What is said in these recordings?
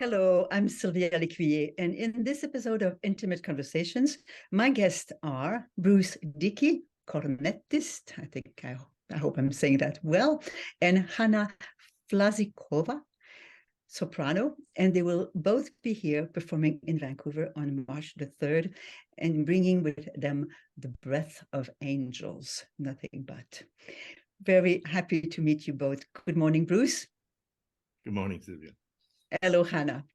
Hello, I'm Sylvia L'Ecuyer, and in this episode of Intimate Conversations, my guests are Bruce Dickey, cornettist, I hope I'm saying that well, and Hana Blazikova, soprano, and they will both be here performing in Vancouver on March the 3rd and bringing with them the breath of angels, nothing but. Very happy to meet you both. Good morning, Bruce. Good morning, Sylvia. Hello, Hana.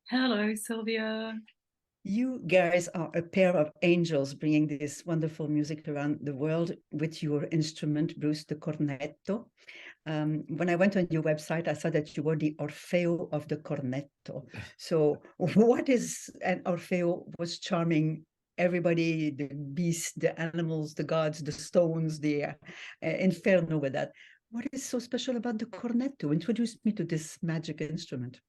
Hello, Sylvia. You guys are a pair of angels bringing this wonderful music around the world with your instrument, Bruce, the cornetto. When I went on your website, I saw that you were the Orfeo of the cornetto. So what is an Orfeo? Was charming everybody, the beasts, the animals, the gods, the stones, the inferno with that. What is so special about the cornetto? Introduce me to this magic instrument.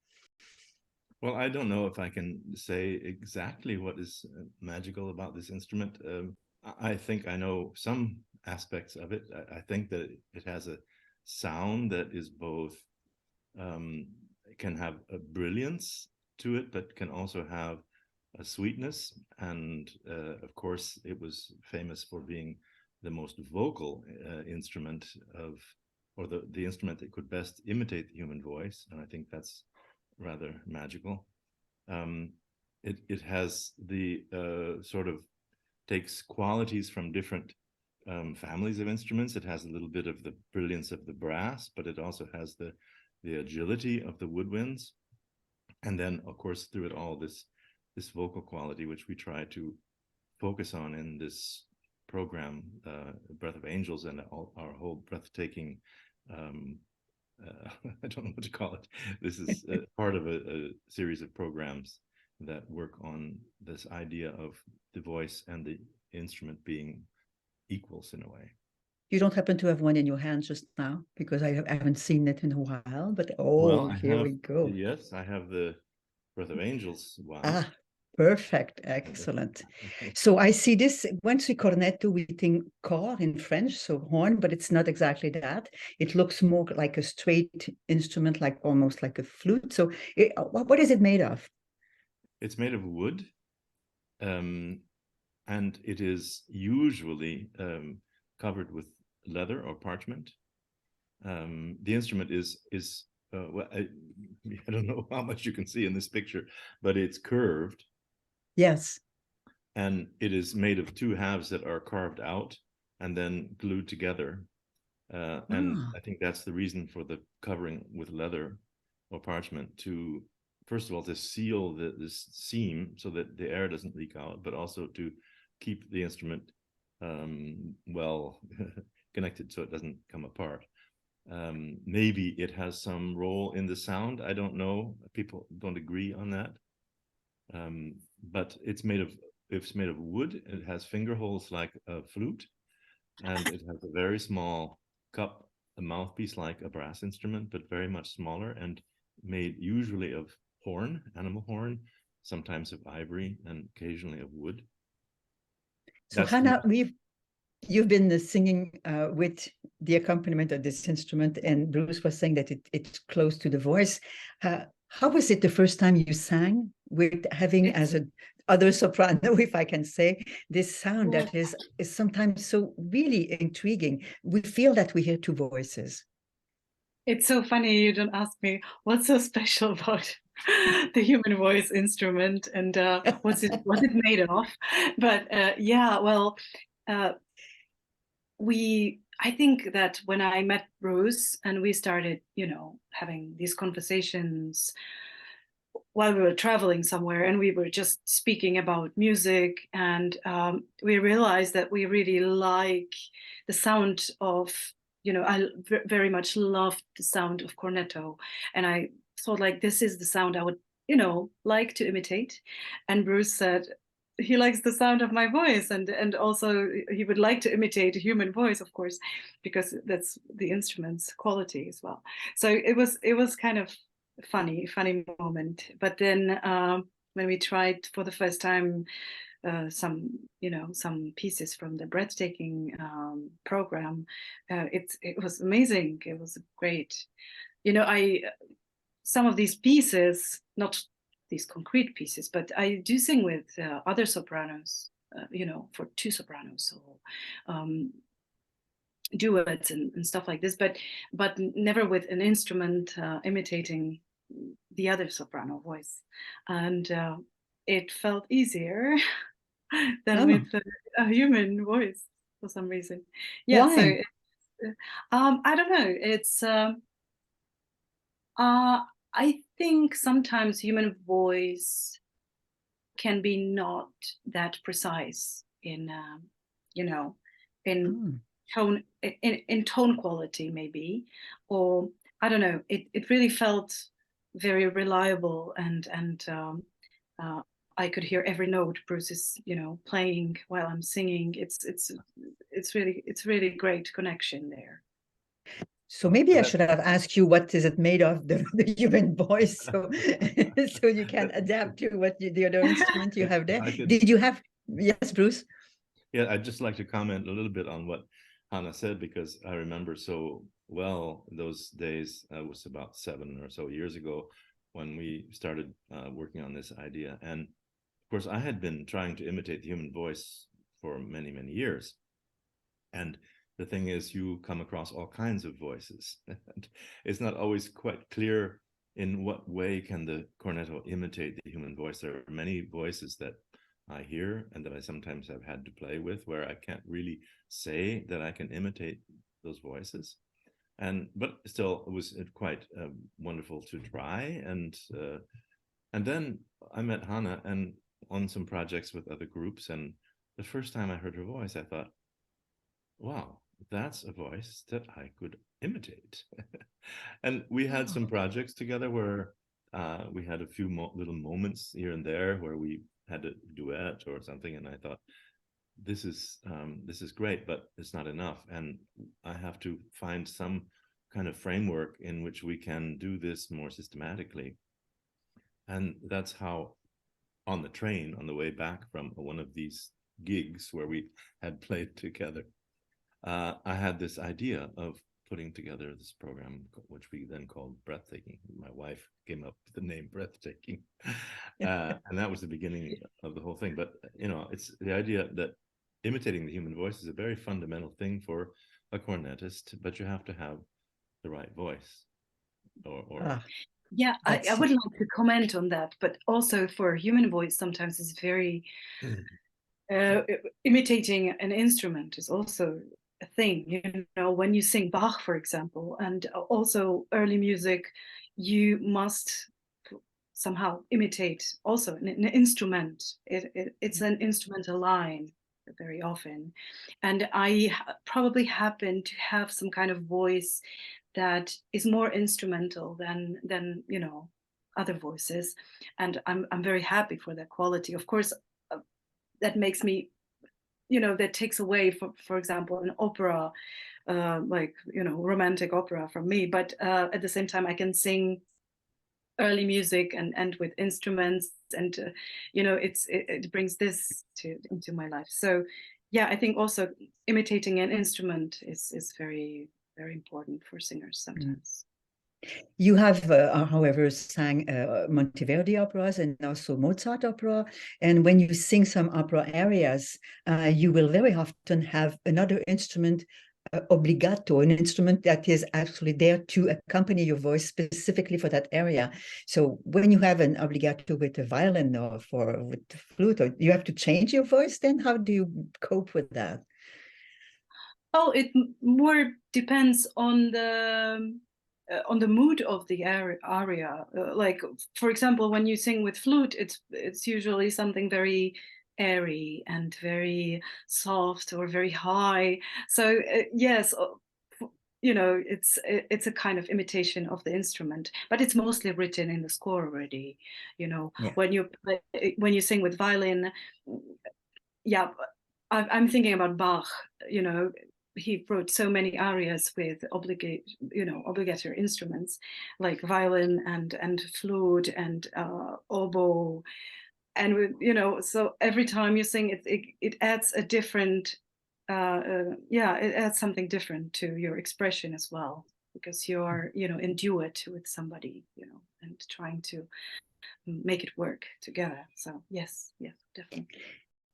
Well, I don't know if I can say exactly what is magical about this instrument. I think I know some aspects of it. I think that it has a sound that is both, can have a brilliance to it, but can also have a sweetness. And of course, it was famous for being the most vocal instrument or the instrument that could best imitate the human voice. And I think that's rather magical. It has the sort of takes qualities from different families of instruments. It has a little bit of the brilliance of the brass, but it also has the agility of the woodwinds. And then, of course, through it all, this vocal quality, which we try to focus on in this program, Breath of Angels, and our whole breathtaking I don't know what to call it. This is part of a series of programs that work on this idea of the voice and the instrument being equals in a way. You don't happen to have one in your hand just now, because I haven't seen it in a while, but here we go. Yes, I have the Breath of Angels one. Ah, perfect, excellent. So I see this, once we cornetto, we think cor in French, so horn, but it's not exactly that. It looks more like a straight instrument, like almost like a flute. So what is it made of? It's made of wood, and it is usually covered with leather or parchment. The instrument is well, I don't know how much you can see in this picture, but it's curved. Yes. And it is made of two halves that are carved out and then glued together. And I think that's the reason for the covering with leather or parchment, to, first of all, to seal this seam so that the air doesn't leak out, but also to keep the instrument well connected so it doesn't come apart. Maybe it has some role in the sound. I don't know. People don't agree on that. But it's made of wood. It has finger holes like a flute, and it has a very small cup, a mouthpiece like a brass instrument, but very much smaller, and made usually of horn, animal horn, sometimes of ivory, and occasionally of wood. So Hana, you've been singing with the accompaniment of this instrument, and Bruce was saying that it's close to the voice. How was it the first time you sang with having as an other soprano, if I can say, this sound that is sometimes so really intriguing? We feel that we hear two voices. It's so funny you don't ask me what's so special about the human voice instrument and what's it made of. But yeah, well, I think that when I met Bruce and we started, having these conversations while we were traveling somewhere, and we were just speaking about music, and we realized that we really like the sound of, I very much loved the sound of cornetto, and I thought, like, this is the sound I would, like to imitate. And Bruce said he likes the sound of my voice, and also he would like to imitate a human voice, of course, because that's the instrument's quality as well. So it was kind of funny moment. But then when we tried for the first time some pieces from the breathtaking program, it was amazing. It was great. I some of these pieces, not these concrete pieces, but I do sing with other sopranos, for two sopranos or duets and stuff like this, but never with an instrument imitating the other soprano voice. And it felt easier than with a human voice for some reason. Yeah. Why? So I don't know. It's I think sometimes human voice can be not that precise in in tone, in tone quality maybe, or I don't know. It really felt very reliable, and I could hear every note Bruce is playing while I'm singing. It's really great connection there. So maybe I should have asked you what is it made of, the human voice, so so you can adapt to what the other instrument you have there. Did you have? Yes, Bruce. Yeah, I'd just like to comment a little bit on what Hana said, because I remember so well those days. It was about 7 or so years ago when we started working on this idea. And of course, I had been trying to imitate the human voice for many, many years. And the thing is, you come across all kinds of voices. It's not always quite clear in what way can the cornetto imitate the human voice. There are many voices that I hear and that I sometimes have had to play with where I can't really say that I can imitate those voices. But still, it was quite wonderful to try. And then I met Hana and on some projects with other groups. And the first time I heard her voice, I thought, wow, that's a voice that I could imitate. And we had some projects together where we had a few little moments here and there where we had a duet or something, and I thought, this is great, but it's not enough, and I have to find some kind of framework in which we can do this more systematically. And that's how, on the train on the way back from one of these gigs where we had played together, I had this idea of putting together this program, which we then called Breathtaking. My wife came up with the name Breathtaking. And that was the beginning of the whole thing. But, it's the idea that imitating the human voice is a very fundamental thing for a cornetist, but you have to have the right voice. Yeah, I would like to comment on that, but also for human voice, sometimes it's very, imitating an instrument is also a thing, when you sing Bach, for example, and also early music, you must somehow imitate also an instrument. It's an instrumental line very often. And I probably happen to have some kind of voice that is more instrumental than other voices. And I'm very happy for that quality. Of course, that makes me, that takes away, for example, an opera, romantic opera from me. But at the same time, I can sing early music and with instruments, and it brings this into my life. So yeah, I think also imitating an instrument is very, very important for singers sometimes. You have, however, sang Monteverdi operas and also Mozart opera. And when you sing some opera arias, you will very often have another instrument, obbligato, an instrument that is actually there to accompany your voice specifically for that area. So when you have an obbligato with a violin or with the flute, or you have to change your voice, then how do you cope with that? Oh, it more depends on the mood of the aria. Like, for example, when you sing with flute, it's usually something very airy and very soft or very high. So yes, it's a kind of imitation of the instrument, but it's mostly written in the score already. Yeah. When you sing with violin, yeah, I'm thinking about Bach. He wrote so many arias with obligatory instruments like violin and flute and oboe, and so every time you sing it adds a different it adds something different to your expression as well. because you're, in duet with somebody, and trying to make it work together. So yes, definitely.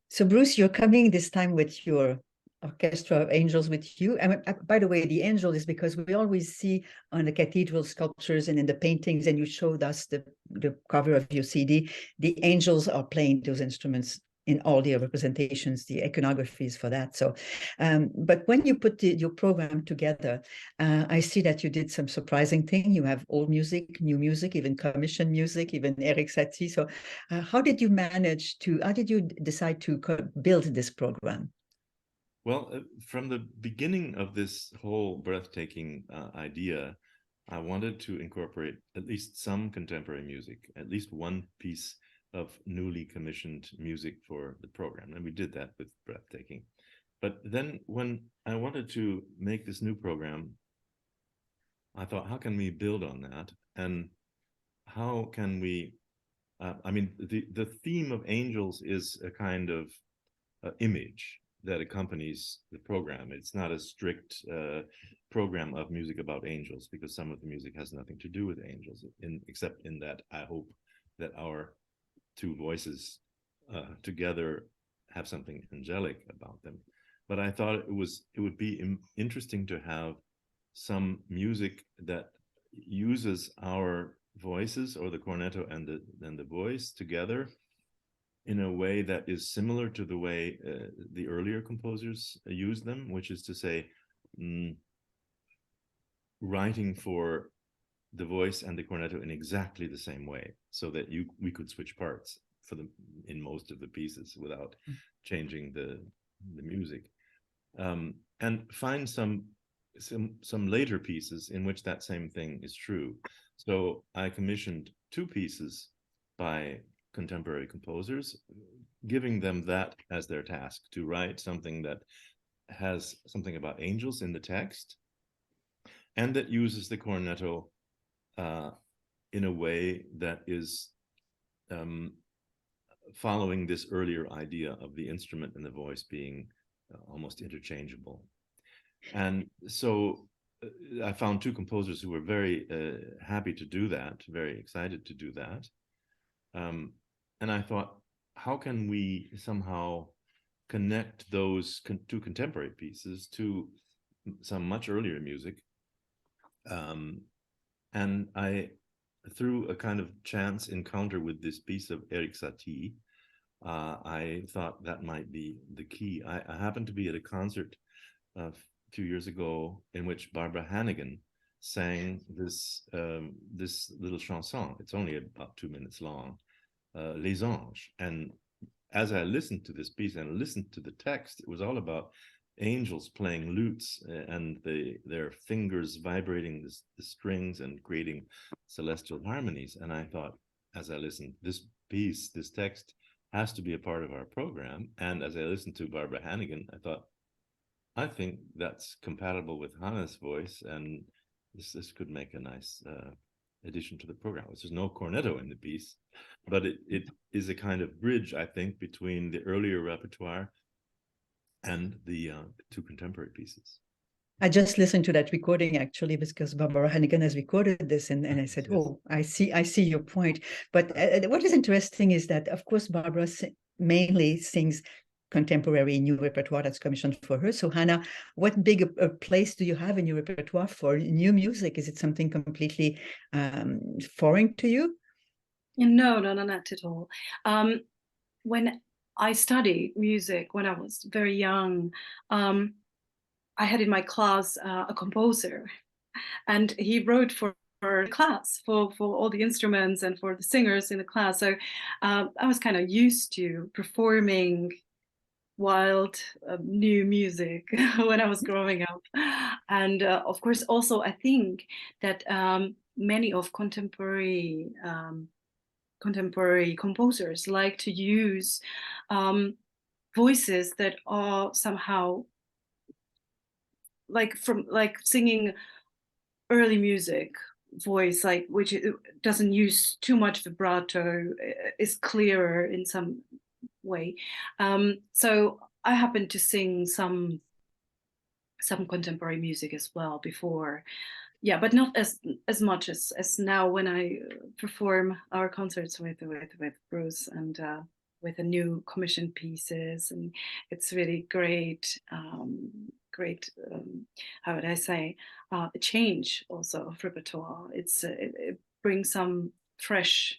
So Bruce, you're coming this time with your orchestra of angels with you. And by the way, the angel is because we always see on the cathedral sculptures and in the paintings, and you showed us the cover of your CD, the angels are playing those instruments in all their representations, the iconographies for that. So, but when you put your program together, I see that you did some surprising thing. You have old music, new music, even commission music, even Eric Satie. So how did you decide to build this program? Well, from the beginning of this whole breathtaking idea, I wanted to incorporate at least some contemporary music, at least one piece of newly commissioned music for the program. And we did that with Breathtaking. But then when I wanted to make this new program, I thought, how can we build on that? And how can we, the theme of angels is a kind of image that accompanies the program. It's not a strict program of music about angels, because some of the music has nothing to do with angels, except in that I hope that our two voices together have something angelic about them. But I thought it would be interesting to have some music that uses our voices, or the cornetto and the voice together, in a way that is similar to the way the earlier composers used them, which is to say, writing for the voice and the cornetto in exactly the same way, so that we could switch parts in most of the pieces without changing the music, and find some later pieces in which that same thing is true. So I commissioned two pieces by contemporary composers, giving them that as their task, to write something that has something about angels in the text, and that uses the cornetto in a way that is following this earlier idea of the instrument and the voice being almost interchangeable. And so I found two composers who were very happy to do that, very excited to do that. And I thought, how can we somehow connect those two contemporary pieces to some much earlier music? And I, through a kind of chance encounter with this piece of Eric Satie, I thought that might be the key. I happened to be at a concert a few years ago in which Barbara Hannigan sang this little chanson. It's only about 2 minutes long, Les Anges. And as I listened to this piece and listened to the text, it was all about angels playing lutes and their fingers vibrating the strings and creating celestial harmonies. And I thought, as I listened, this piece, this text has to be a part of our program. And as I listened to Barbara Hannigan, I thought, I think that's compatible with Hana's voice, and this could make a nice addition to the program. There's no cornetto in the piece, but it is a kind of bridge, I think, between the earlier repertoire and the two contemporary pieces. I just listened to that recording actually because Barbara Hannigan has recorded this, and I said, yes. Oh, I see your point. But what is interesting is that, of course, Barbara mainly sings contemporary new repertoire that's commissioned for her. So Hana, what big a place do you have in your repertoire for new music? Is it something completely foreign to you? No, not at all. When I studied music when I was very young, I had in my class a composer, and he wrote for the class, for all the instruments and for the singers in the class. So I was kind of used to performing wild new music when I was growing up. And of course, also I think that many of contemporary composers like to use voices that are somehow like singing early music voice, like which doesn't use too much vibrato, is clearer in some way. So I happened to sing some contemporary music as well before. yeah, but not as much as now when I perform our concerts with Bruce and with the new commissioned pieces, and it's really great. How would I say, a change also of repertoire. It brings some fresh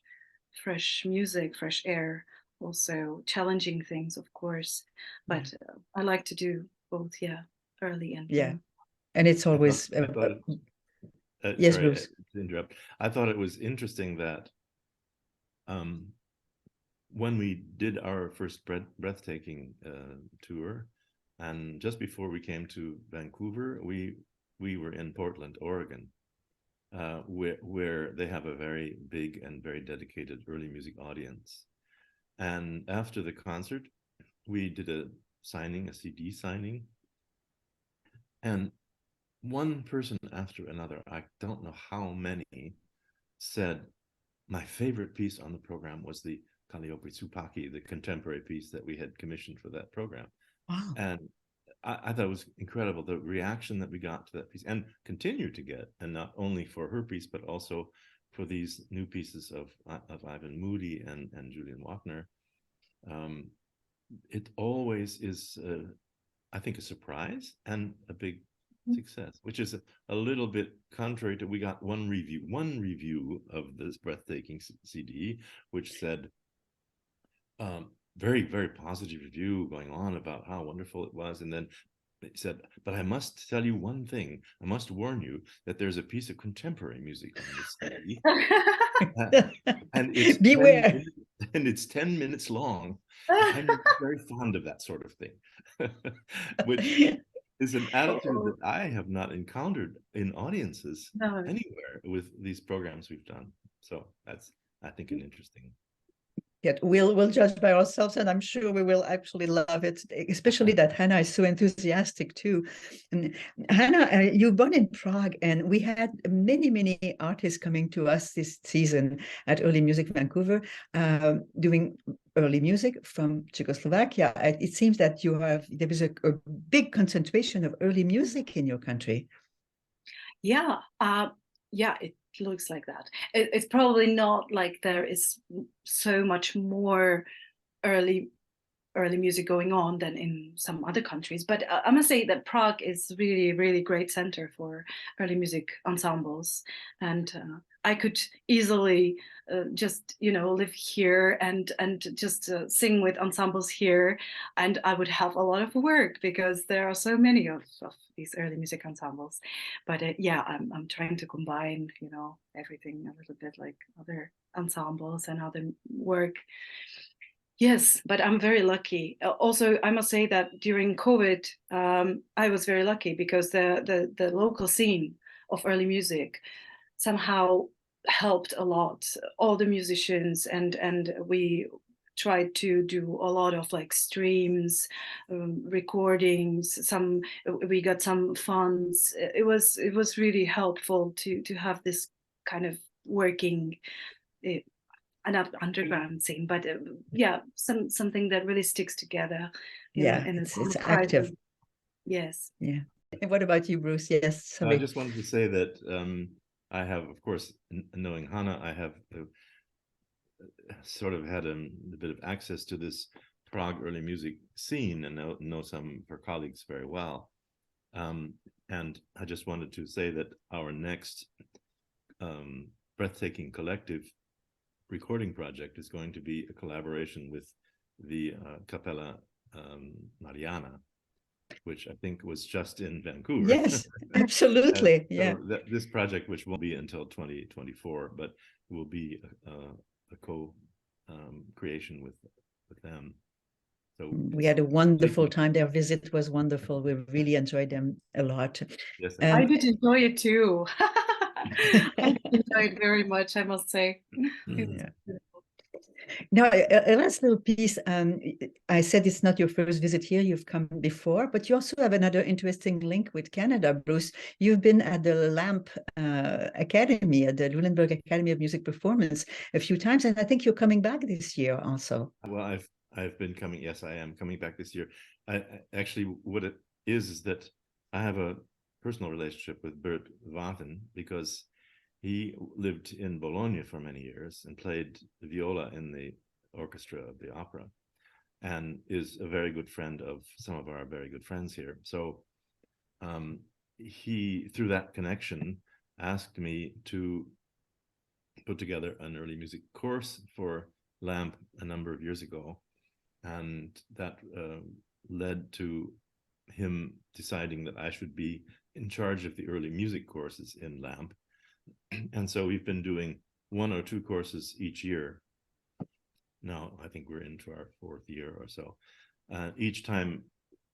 music, fresh air, also challenging things, of course. But I like to do both, yeah, early and yeah, and it's always yes, sorry Bruce. to interrupt. I thought it was interesting that when we did our first breathtaking tour, and just before we came to Vancouver, we were in Portland, Oregon, where they have a very big and very dedicated early music audience. And after the concert, we did a CD signing, and one person after another, I don't know how many, said my favorite piece on the program was the Calliope Tsupaki, the contemporary piece that we had commissioned for that program. Wow. And I thought it was incredible, the reaction that we got to that piece, and continue to get, and not only for her piece, but also for these new pieces of Ivan Moody and Julian Wagner. It always is, I think, a surprise and a big success, which is a little bit contrary to, we got one review of this breathtaking CD, which said, very, very positive review going on about how wonderful it was. And then they said, but I must tell you one thing. I must warn you that there's a piece of contemporary music on this CD. And it's beware. And it's 10 minutes long. I'm very fond of that sort of thing, which is an attitude that I have not encountered in audiences anywhere with these programs we've done. So that's, I think, an interesting. Yeah, we'll judge by ourselves, and I'm sure we will actually love it, especially that Hana is so enthusiastic too. And Hana, you're born in Prague, and we had many artists coming to us this season at Early Music Vancouver, doing early music from Czechoslovakia. It seems that there is a big concentration of early music in your country. Yeah, it looks like that. It's probably not like there is so much more early music going on than in some other countries, but I must say that Prague is really great center for early music ensembles, and I could easily just live here and just sing with ensembles here, and I would have a lot of work because there are so many of these early music ensembles. But I'm trying to combine everything a little bit, like other ensembles and other work. Yes, but I'm very lucky. Also, I must say that during COVID, I was very lucky because the local scene of early music somehow helped a lot. All the musicians, and we tried to do a lot of like streams, recordings. We got some funds. It was really helpful to have this kind of working. An underground scene, but something that really sticks together. It's active. Yes. Yeah. And what about you, Bruce? Yes. Sorry. I just wanted to say that I have, of course, knowing Hana, I have sort of had a bit of access to this Prague early music scene, and know some of her colleagues very well. And I just wanted to say that our next breathtaking collective recording project is going to be a collaboration with the Capella Mariana, which I think was just in Vancouver. Yes, absolutely. Yeah. So this project, which won't be until 2024, but will be a co-creation with them. So we had a wonderful time. Their visit was wonderful. We really enjoyed them a lot. Yes, I did enjoy it too. I enjoyed very much, I must say. Yeah. Now, a last little piece. I said it's not your first visit here. You've come before, but you also have another interesting link with Canada, Bruce. You've been at the LAMP Academy, at the Lunenburg Academy of Music Performance a few times, and I think you're coming back this year also. Well, I've been coming. Yes, I am coming back this year. I actually, what it is that I have a personal relationship with Bert Wathen, because he lived in Bologna for many years and played viola in the orchestra of the opera, and is a very good friend of some of our very good friends here. So he, through that connection, asked me to put together an early music course for LAMP a number of years ago. And that led to him deciding that I should be in charge of the early music courses in LAMP. And so we've been doing 1 or 2 courses each year. Now, I think we're into our 4th year or so. Each time,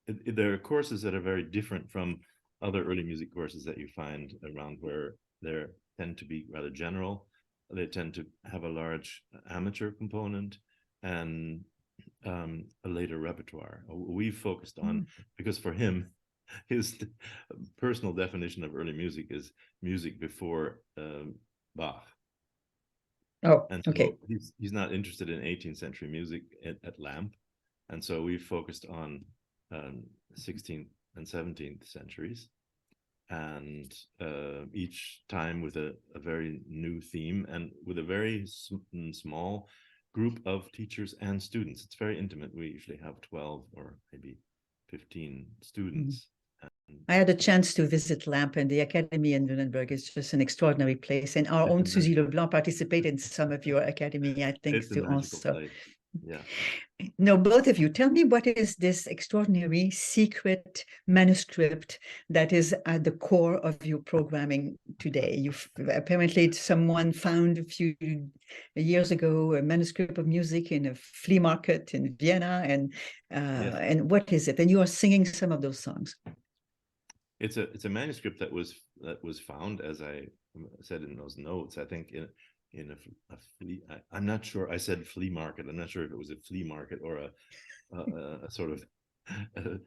there are courses that are very different from other early music courses that you find around, where they tend to be rather general. They tend to have a large amateur component and a later repertoire. We focused on, because for him, his personal definition of early music is music before Bach. Oh, and so okay. he's not interested in 18th century music at LAMP. And so we focused on 16th and 17th centuries, and each time with a very new theme and with a very small group of teachers and students. It's very intimate. We usually have 12 or maybe 15 students. I had a chance to visit LAMP, and the Academy in Nuremberg is just an extraordinary place. And our own Suzy Leblanc participated in some of your Academy, I think, it's too, also. Place. Yeah. No, both of you, tell me, what is this extraordinary secret manuscript that is at the core of your programming today? You've apparently, someone found a few years ago a manuscript of music in a flea market in Vienna, and what is it? And you are singing some of those songs. It's a manuscript that was found, as I said in those notes, I think in a flea. I'm not sure. I said flea market. I'm not sure if it was a flea market or a sort of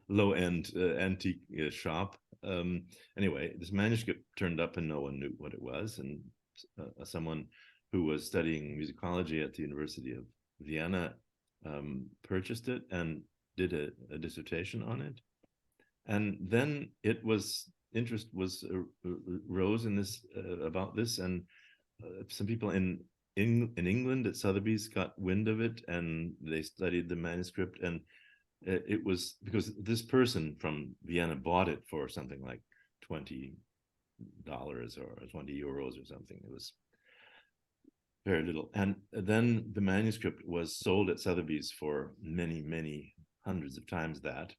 low-end antique shop. Anyway, this manuscript turned up and no one knew what it was. And someone who was studying musicology at the University of Vienna purchased it and did a dissertation on it. And then interest rose in this about this, and some people in England at Sotheby's got wind of it, and they studied the manuscript. And it was because this person from Vienna bought it for something like $20 or 20 euros or something. It was very little. And then the manuscript was sold at Sotheby's for many, many hundreds of times that.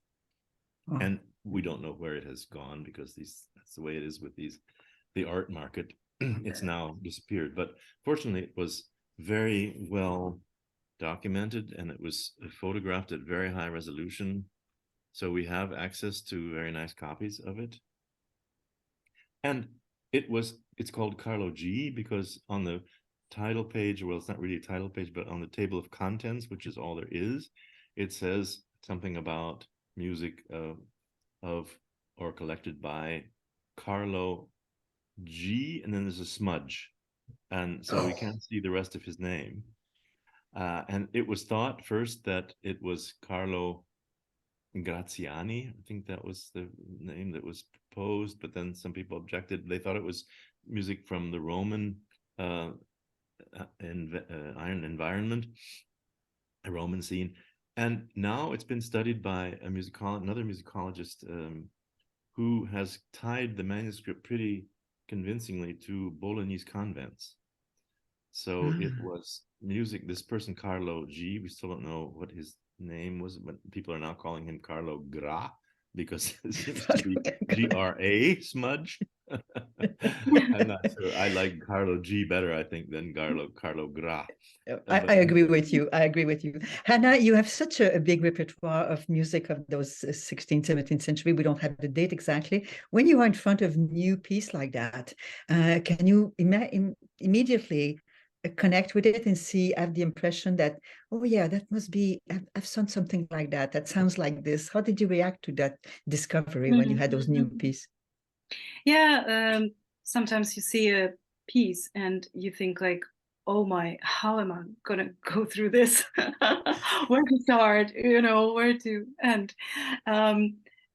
Oh. And we don't know where it has gone, because that's the way it is with the art market. It's now disappeared. But fortunately, it was very well documented, and it was photographed at very high resolution. So we have access to very nice copies of it. And it's called Carlo G because on the title page, well, it's not really a title page, but on the table of contents, which is all there is, it says something about music of or collected by Carlo G, and then there's a smudge, and so we can't see the rest of his name. And it was thought first that it was Carlo Graziani. I think that was the name that was proposed, but then some people objected. They thought it was music from the Roman environment, a Roman scene. And now it's been studied by another musicologist who has tied the manuscript pretty convincingly to Bolognese convents. So it was music. This person, Carlo G, we still don't know what his name was, but people are now calling him Carlo Gra because it seems to be G-R-A smudge. I'm not sure. I like Carlo G better, I think, than Carlo Gra. I agree with you. I agree with you. Hana, you have such a big repertoire of music of those 16th, 17th century. We don't have the date exactly. When you are in front of new piece like that, can you immediately connect with it and have the impression that, oh yeah, that must be, I've sung something like that. That sounds like this. How did you react to that discovery when you had those new pieces? Yeah, sometimes you see a piece and you think like, oh my, how am I gonna go through this? Where to start, where to end?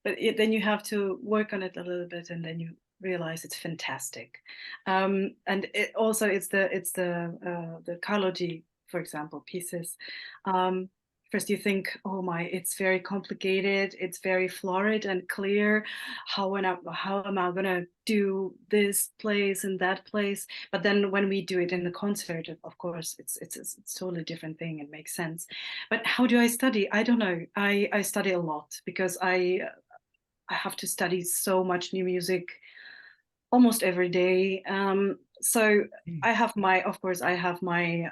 then you have to work on it a little bit, and then you realize it's fantastic. And it also it's the Carlo G, for example, pieces. First you think, oh my, it's very complicated, it's very florid and clear. How am I gonna do this place and that place? But then when we do it in the concert, of course, it's totally different thing. It makes sense. But how do I study? I don't know. I study a lot because I have to study so much new music almost every day. So I have my, of course, I have my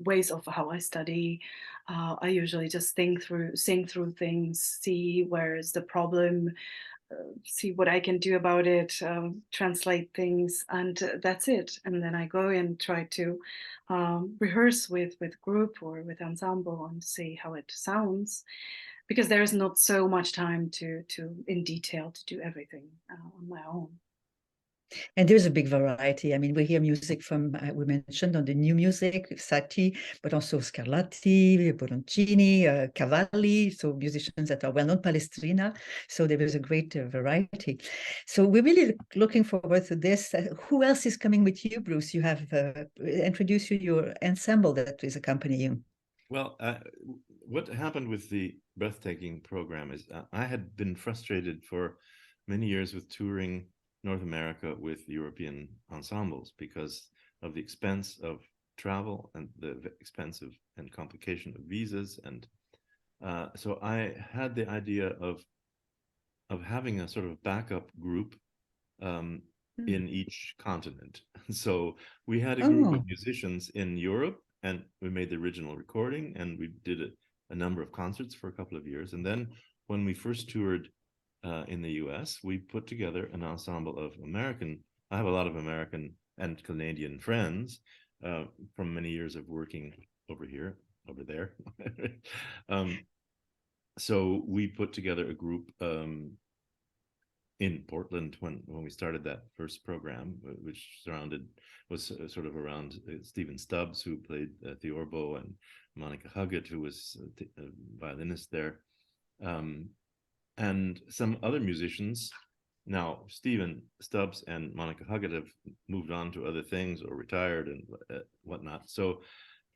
ways of how I study. I usually just sing through things, see where's the problem, see what I can do about it, translate things, and that's it. And then I go and try to rehearse with group or with ensemble and see how it sounds, because there is not so much time to in detail to do everything on my own. And there's a big variety. I mean, we hear music from, we mentioned on the new music, Satie, but also Scarlatti, Boroncini, Cavalli, so musicians that are well-known, Palestrina. So there is a great variety. So we're really looking forward to this. Who else is coming with you, Bruce? You have introduced your ensemble that is accompanying you. Well, what happened with the Breathtaking program is I had been frustrated for many years with touring North America with European ensembles because of the expense of travel and the expense of and complication of visas. And so I had the idea of having a sort of backup group in each continent. So we had a group of musicians in Europe, and we made the original recording, and we did a number of concerts for a couple of years. And then when we first toured in the US, we put together an ensemble of I have a lot of American and Canadian friends from many years of working over there. So we put together a group in Portland when we started that first program, which was sort of around Stephen Stubbs, who played Theorbo, and Monica Huggett, who was a violinist there. And some other musicians. Now, Stephen Stubbs and Monica Huggett have moved on to other things or retired and whatnot. So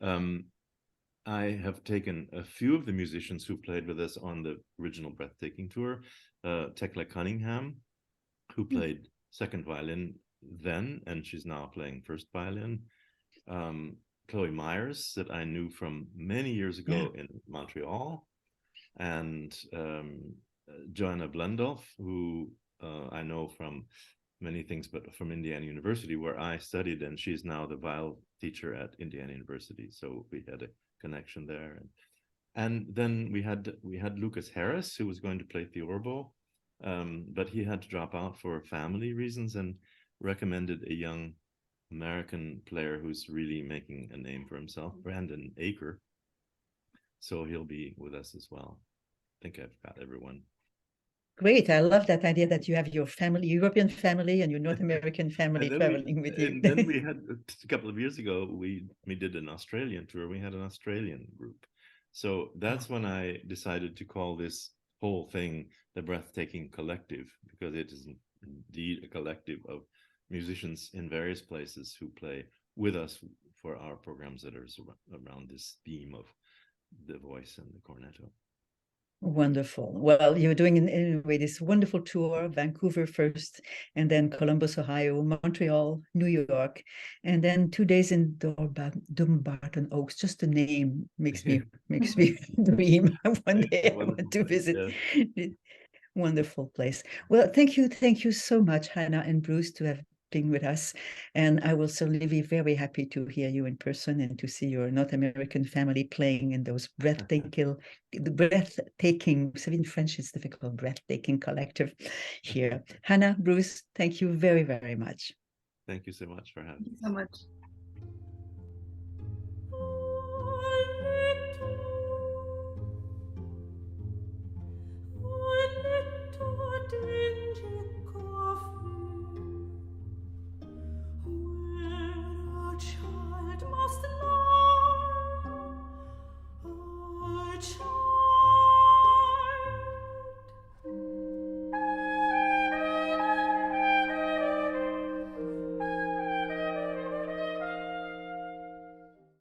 I have taken a few of the musicians who played with us on the original Breathtaking tour. Tekla Cunningham, who played second violin then, and she's now playing first violin. Chloe Myers, that I knew from many years ago in Montreal. And Joanna Blendorf, who I know from many things, but from Indiana University, where I studied, and she's now the viol teacher at Indiana University. So we had a connection there. And then we had Lucas Harris, who was going to play Theorbo, but he had to drop out for family reasons, and recommended a young American player who's really making a name for himself, Brandon Aker. So he'll be with us as well. I think I've got everyone. Great. I love that idea that you have your family, European family, and your North American family traveling with you. And then we had, a couple of years ago, we did an Australian tour. We had an Australian group. So that's when I decided to call this whole thing the Breathtaking Collective, because it is indeed a collective of musicians in various places who play with us for our programs that are around this theme of the voice and the cornetto. Wonderful. Well, you're doing in a way this wonderful tour, Vancouver first, and then Columbus, Ohio, Montreal, New York, and then 2 days in Dumbarton Oaks. Just the name makes me dream. One day I want to visit. Yeah. Wonderful place. Well, thank you so much, Hana and Bruce, to have been with us. And I will certainly be very happy to hear you in person and to see your North American family playing in those breathtaking, so in French it's difficult, breathtaking collective here. Hana, Bruce, thank you very, very much. Thank you so much for having me. Thank you so much.